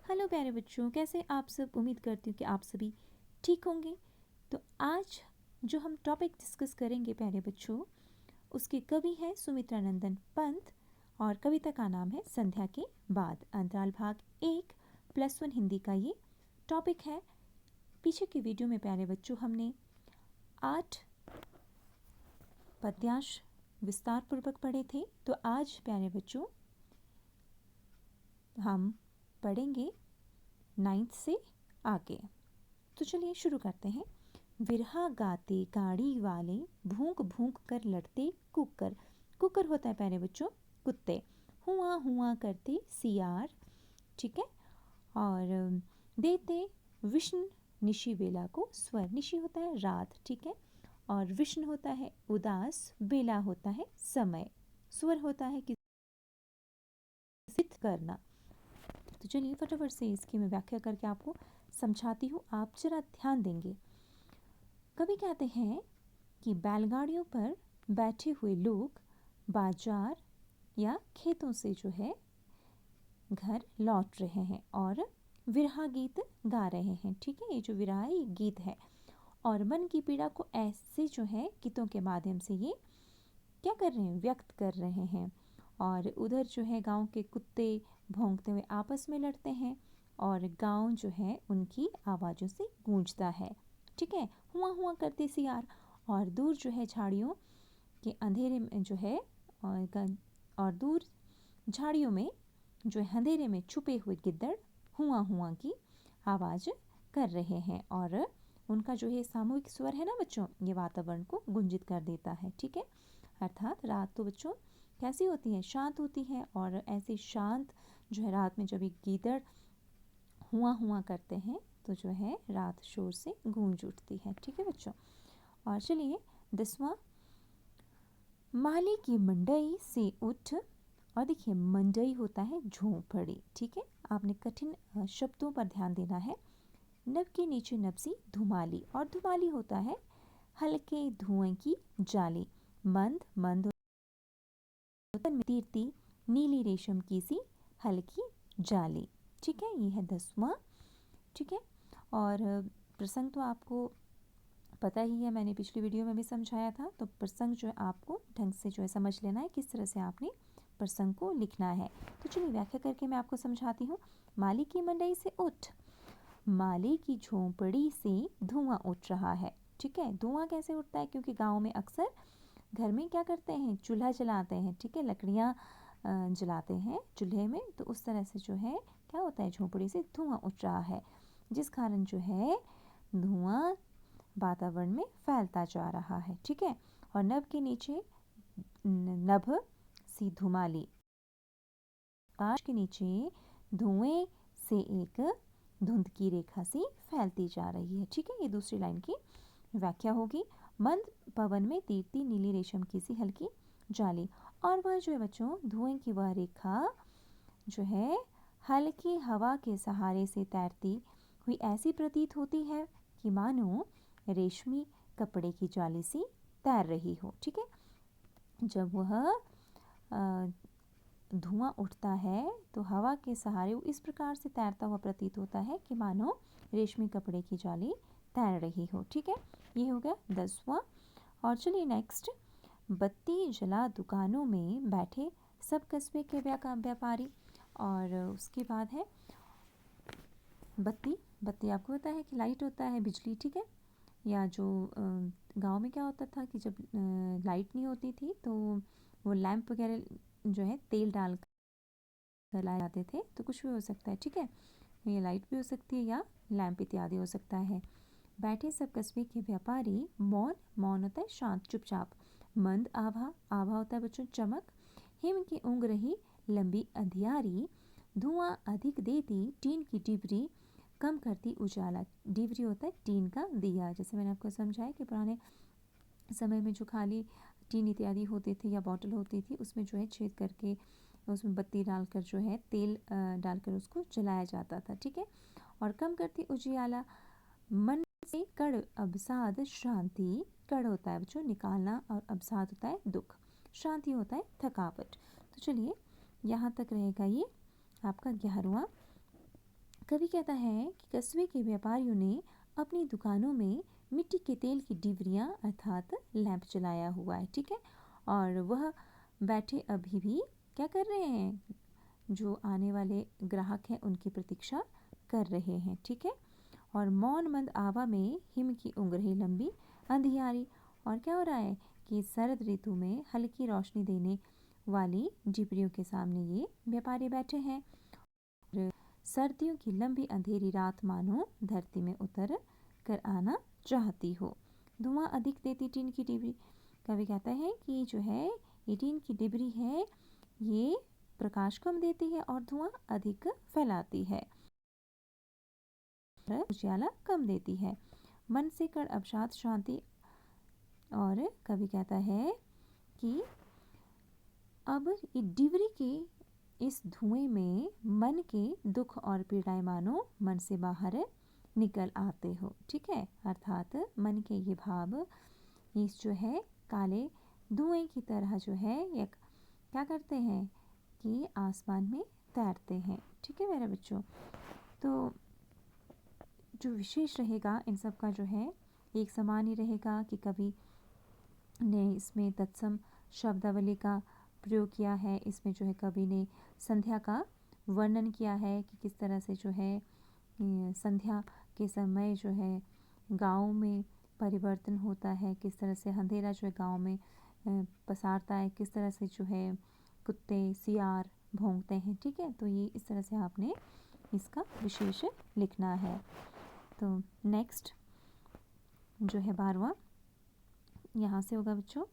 Hello प्यारे बच्चों, कैसे आप सब। उम्मीद करती हूँ कि आप सभी ठीक होंगे। तो आज जो हम टॉपिक डिस्कस करेंगे प्यारे बच्चों, उसके कवि हैं सुमित्रानंदन पंत और कविता का नाम है संध्या के बाद। अंतराल भाग 1+1 हिंदी का ये टॉपिक है। पीछे की वीडियो में प्यारे बच्चों हमने 8 पद्यांश विस्तार पूर्वक पढ़े थे। तो आज प्यारे बच्चों हम पढ़ेंगे 9th से आगे। तो चलिए शुरू करते हैं। विरहा गाते गाड़ी वाले, भूख भूख कर लड़ते कुकर। कुकर होता है प्यारे बच्चों कुत्ते। हुआ हुआ करते सियार, ठीक है। और देते विष्णु निशि बेला को स्वर। निशि होता है रात, ठीक है। और विष्णु होता है उदास, बेला होता है समय, स्वर होता है किसी करना। तो चलिए फटाफट से इसकी मैं व्याख्या करके आपको समझाती हूँ, आप जरा ध्यान देंगे। कवि कहते हैं कि बैलगाड़ियों पर बैठे हुए लोग बाजार या खेतों से जो है घर लौट रहे हैं और विरहा गीत गा रहे हैं, ठीक है। ये जो विरहा है ये गीत है और मन की पीड़ा को ऐसे जो है गीतों के माध्यम से ये क्या कर रहे हैं, व्यक्त कर रहे हैं। और उधर जो है गांव के कुत्ते भौंकते हुए आपस में लड़ते हैं और गांव जो है उनकी आवाज़ों से गूंजता है, ठीक है। हुआ हुआ करते सियार, और दूर जो है झाड़ियों के अंधेरे में जो है और दूर झाड़ियों में जो है अंधेरे में छुपे हुए गिद्दड़ हुआ हुआ की आवाज़ कर रहे हैं। और उनका जो है सामूहिक स्वर है ना बच्चों, ये वातावरण को गुंजित कर देता है, ठीक है। अर्थात रात तो बच्चों कैसी होती है, शांत होती है। और ऐसी शांत जो है रात में जब एक गीदड़ हुआ करते हैं तो जो है रात शोर से गूंज उठती है, ठीक है बच्चों। और चलिए 10वां, माली की मंडई से उठ। और देखिए मंडई होता है झोंपड़ी, ठीक है। आपने कठिन शब्दों पर ध्यान देना है। नभ के नीचे नबसी धुमाली, और धुमाली होता है हल्के धुएं की जाली। मंद मंद में तीरती नीली रेशम की सी हल्की जाली, ठीक है। ये है 10वां, ठीक है। और प्रसंग तो आपको पता ही है, मैंने पिछली वीडियो में भी समझाया था। तो प्रसंग जो है आपको ढंग से जो है समझ लेना है, किस तरह से आपने प्रसंग को लिखना है। तो चलिए व्याख्या करके मैं आपको समझाती हूँ। माली की मंडई से उठ, माली की झोंपड़ी से धुआं उठ रहा है, ठीक है। धुआं कैसे उठता है, क्योंकि गाँव में अक्सर घर में क्या करते हैं, चूल्हा जलाते हैं, ठीक है। लकड़ियाँ जलाते हैं चूल्हे में, तो उस तरह से जो है क्या होता है, झोंपड़ी से धुआं उठ रहा है, जिस कारण जो है धुआं वातावरण में फैलता जा रहा है, ठीक है। और नभ के नीचे नभ सी धुमाली, आकाश के नीचे धुएं से एक धुंध की रेखा सी फैलती जा रही है, ठीक है। ये दूसरी लाइन की व्याख्या होगी। मंद पवन में तीरती नीली रेशम की सी हल्की जाली, और वह जो है बच्चों धुएं की वह रेखा जो है हल्की हवा के सहारे से तैरती हुई ऐसी प्रतीत होती है कि मानो रेशमी कपड़े की जाली सी तैर रही हो, ठीक है। जब वह धुआं उठता है तो हवा के सहारे वो इस प्रकार से तैरता हुआ प्रतीत होता है कि मानो रेशमी कपड़े की जाली तैर रही हो, ठीक है। ये हो गया 10वां। और चलिए नेक्स्ट, बत्ती जला दुकानों में बैठे सब कस्बे के व्यापारी। और उसके बाद है बत्ती। बत्ती आपको पता है कि लाइट होता है बिजली, ठीक है। या जो गांव में क्या होता था कि जब लाइट नहीं होती थी तो वो लैंप वगैरह जो है तेल डाल कर लाए जाते थे। तो कुछ भी हो सकता है, ठीक है। ये लाइट भी हो सकती है या लैंप इत्यादि हो सकता है। बैठे सब कस्बे के व्यापारी, मौन, मौन होता है शांत चुपचाप। मंद आभा, आभा होता है बच्चों चमक। हिम की ऊँग रही लंबी अंधियारी, धुआं अधिक देती टीन की डिबरी, कम करती उजाला। डिबरी होता है टीन का दिया, जैसे मैंने आपको समझाया कि पुराने समय में जो खाली टीन इत्यादि होते थे या बॉटल होती थी, उसमें जो है छेद करके उसमें बत्ती डालकर जो है तेल डालकर उसको जलाया जाता था, ठीक है। और कम करती उजियाला, मन से कड़ अवसाद शांति। कड़ होता है बच्चों निकालना और अवसाद होता है दुख, शांति होता है थकावट। तो चलिए यहाँ तक रहेगा ये आपका 11वां कवि कहता है कि कस्बे के व्यापारियों ने अपनी दुकानों में मिट्टी के तेल की डिबरियाँ अर्थात लैंप जलाया हुआ है, ठीक है। और वह बैठे अभी भी क्या कर रहे हैं, जो आने वाले ग्राहक हैं उनकी प्रतीक्षा कर रहे हैं, ठीक है। और मौन मंद आवा में हिम की उंगरें लंबी अंधियारी। और क्या हो रहा है कि शरद ऋतु में हल्की रोशनी देने वाली डिबरियों के सामने ये व्यापारी बैठे हैं। सर्दियों की लंबी अंधेरी रात मानो धरती में उतर कर आना चाहती हो। धुआं अधिक देती टीन की डिबरी। कवि कहता है कि जो है ये टीन की डिबरी है, ये प्रकाश कम देती है और धुआं अधिक फैलाती है, उजाला कम देती है। मन से कर अवसाद शांति। और कवि कहता है कि अब ये डिबरी के इस धुएं में मन के दुख और पीड़ाएं मानो मन से बाहर निकल आते हो, ठीक है। अर्थात मन के ये भाव इस जो है काले धुएं की तरह जो है ये क्या करते हैं कि आसमान में तैरते हैं, ठीक है मेरे बच्चों। तो जो विशेष रहेगा इन सब का जो है एक समान ही रहेगा कि कवि ने इसमें तत्सम शब्दावली का प्रयोग किया है। इसमें जो है कवि ने संध्या का वर्णन किया है कि किस तरह से जो है संध्या के समय जो है गाँव में परिवर्तन होता है, किस तरह से अंधेरा जो है गाँव में पसारता है, किस तरह से जो है कुत्ते सियार भौंकते हैं, ठीक है। तो ये इस तरह से आपने इसका विशेष लिखना है। तो नेक्स्ट जो है 12वां यहाँ से होगा बच्चों।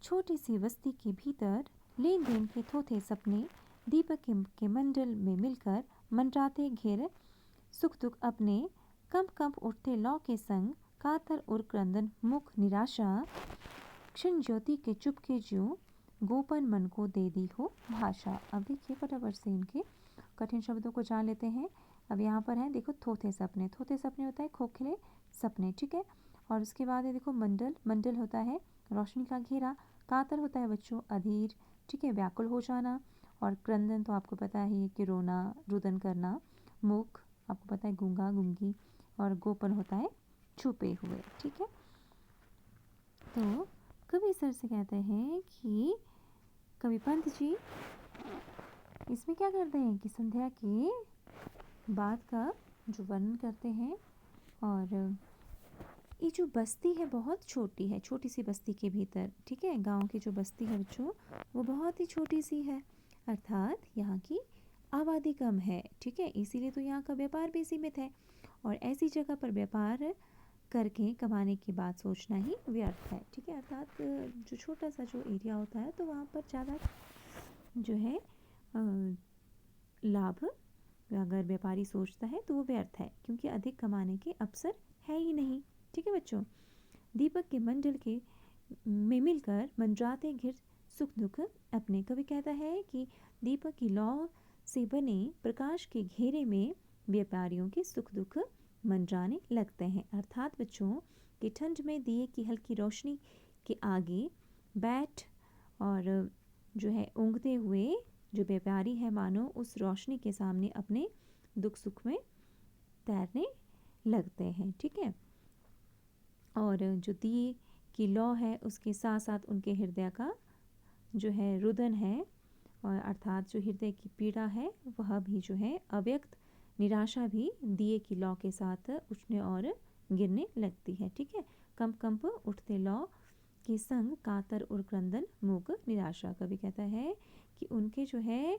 छोटी सी बस्ती के भीतर लेन देन के थोथे सपने दीपक के मंडल में मिलकर मंडराते घेर सुख दुख अपने कंप कंप उठते लौ के संग कातर और क्रंदन मुख निराशा क्षण ज्योति के चुपके ज्यों गोपन मन को दे दी हो भाषा। अब देखिए फटाफट से इनके कठिन शब्दों को जान लेते हैं। अब यहाँ पर है देखो थोथे सपने। थोथे सपने होता है खोखले सपने, ठीक है। और उसके बाद है देखो मंडल। मंडल होता है रोशनी का घेरा। कातर होता है बच्चों अधीर, ठीक है, व्याकुल हो जाना। और क्रंदन तो आपको पता है कि रोना रुदन करना। मुख आपको पता है गूंगा गुंगी। और गोपन होता है छुपे हुए, ठीक है। तो कवि सर से कहते हैं कि कवि पंत जी इसमें क्या करते हैं कि संध्या के बाद का जो वर्णन करते हैं। और ये जो बस्ती है बहुत छोटी है, छोटी सी बस्ती के भीतर, ठीक है। गांव की जो बस्ती है बच्चों वो बहुत ही छोटी सी है, अर्थात यहाँ की आबादी कम है, ठीक है। इसीलिए तो यहाँ का व्यापार भी सीमित है। और ऐसी जगह पर व्यापार करके कमाने की बात सोचना ही व्यर्थ है, ठीक है। अर्थात जो छोटा सा जो एरिया होता है तो वहाँ पर ज़्यादा जो है लाभ अगर व्यापारी सोचता है तो वो व्यर्थ है, क्योंकि अधिक कमाने के अवसर है ही नहीं, ठीक है बच्चों। दीपक के मंडल के में मिलकर मंडराते घिर सुख दुख अपने। कवि कहता है कि दीपक की लौ से बने प्रकाश के घेरे में व्यापारियों के सुख दुख मंडराने लगते हैं। अर्थात बच्चों कि ठंड में दिए की हल्की रोशनी के आगे बैठ और जो है ऊँघते हुए जो व्यापारी है मानो उस रोशनी के सामने अपने दुख सुख में तैरने लगते हैं, ठीक है। और जो दिए की लौ है उसके साथ साथ उनके हृदय का जो है रुदन है, और अर्थात जो हृदय की पीड़ा है वह भी जो है अव्यक्त निराशा भी दिए की लौ के साथ उठने और गिरने लगती है, ठीक है। कंप कंप उठते लौ के संग कातर और क्रंदन मूक निराशा। कवि कहता है कि उनके जो है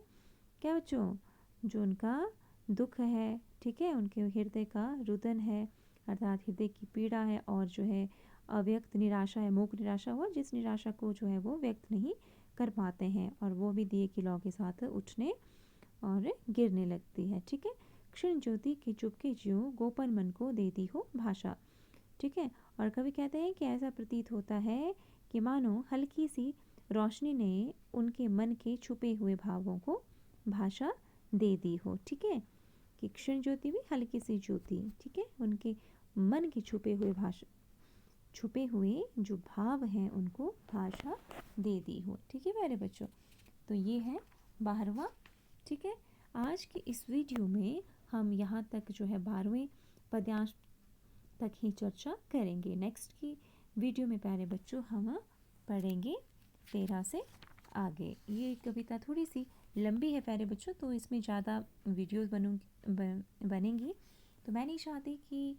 क्या बच्चों जो उनका दुख है, ठीक है, उनके हृदय का रुदन है अर्थात हृदय की पीड़ा है, और जो है अव्यक्त निराशा है, मूक निराशा हुआ जिस निराशा को जो है वो व्यक्त नहीं कर पाते हैं, और वो भी दिए की लौ के साथ उठने और गिरने लगती है, ठीक है। क्षण ज्योति के चुपके ज्यों गोपन मन को देती हो भाषा, ठीक है। और कवि कहते हैं कि ऐसा प्रतीत होता है कि मानो हल्की सी रोशनी ने उनके मन के छुपे हुए भावों को भाषा दे दी हो, ठीक है। कि क्षण ज्योति भी हल्की सी ज्योति, ठीक है, उनके मन के छुपे हुए जो भाव हैं उनको भाषा दे दी हो, ठीक है प्यारे बच्चों। तो ये है 12वां, ठीक है। आज की इस वीडियो में हम यहाँ तक जो है 12वें पद्यांश तक ही चर्चा करेंगे। नेक्स्ट की वीडियो में प्यारे बच्चों हम पढ़ेंगे 13 से आगे। ये कविता थोड़ी सी लंबी है प्यारे बच्चों, तो इसमें ज़्यादा वीडियोस बनेंगी, तो मैं नहीं चाहती कि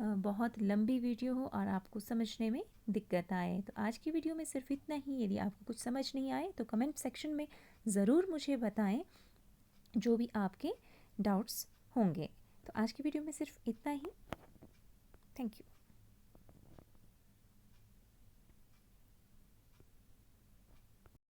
बहुत लंबी वीडियो हो और आपको समझने में दिक्कत आए। तो आज की वीडियो में सिर्फ इतना ही। यदि आपको कुछ समझ नहीं आए तो कमेंट सेक्शन में ज़रूर मुझे बताएं, जो भी आपके डाउट्स होंगे। तो आज की वीडियो में सिर्फ इतना ही। Thank you.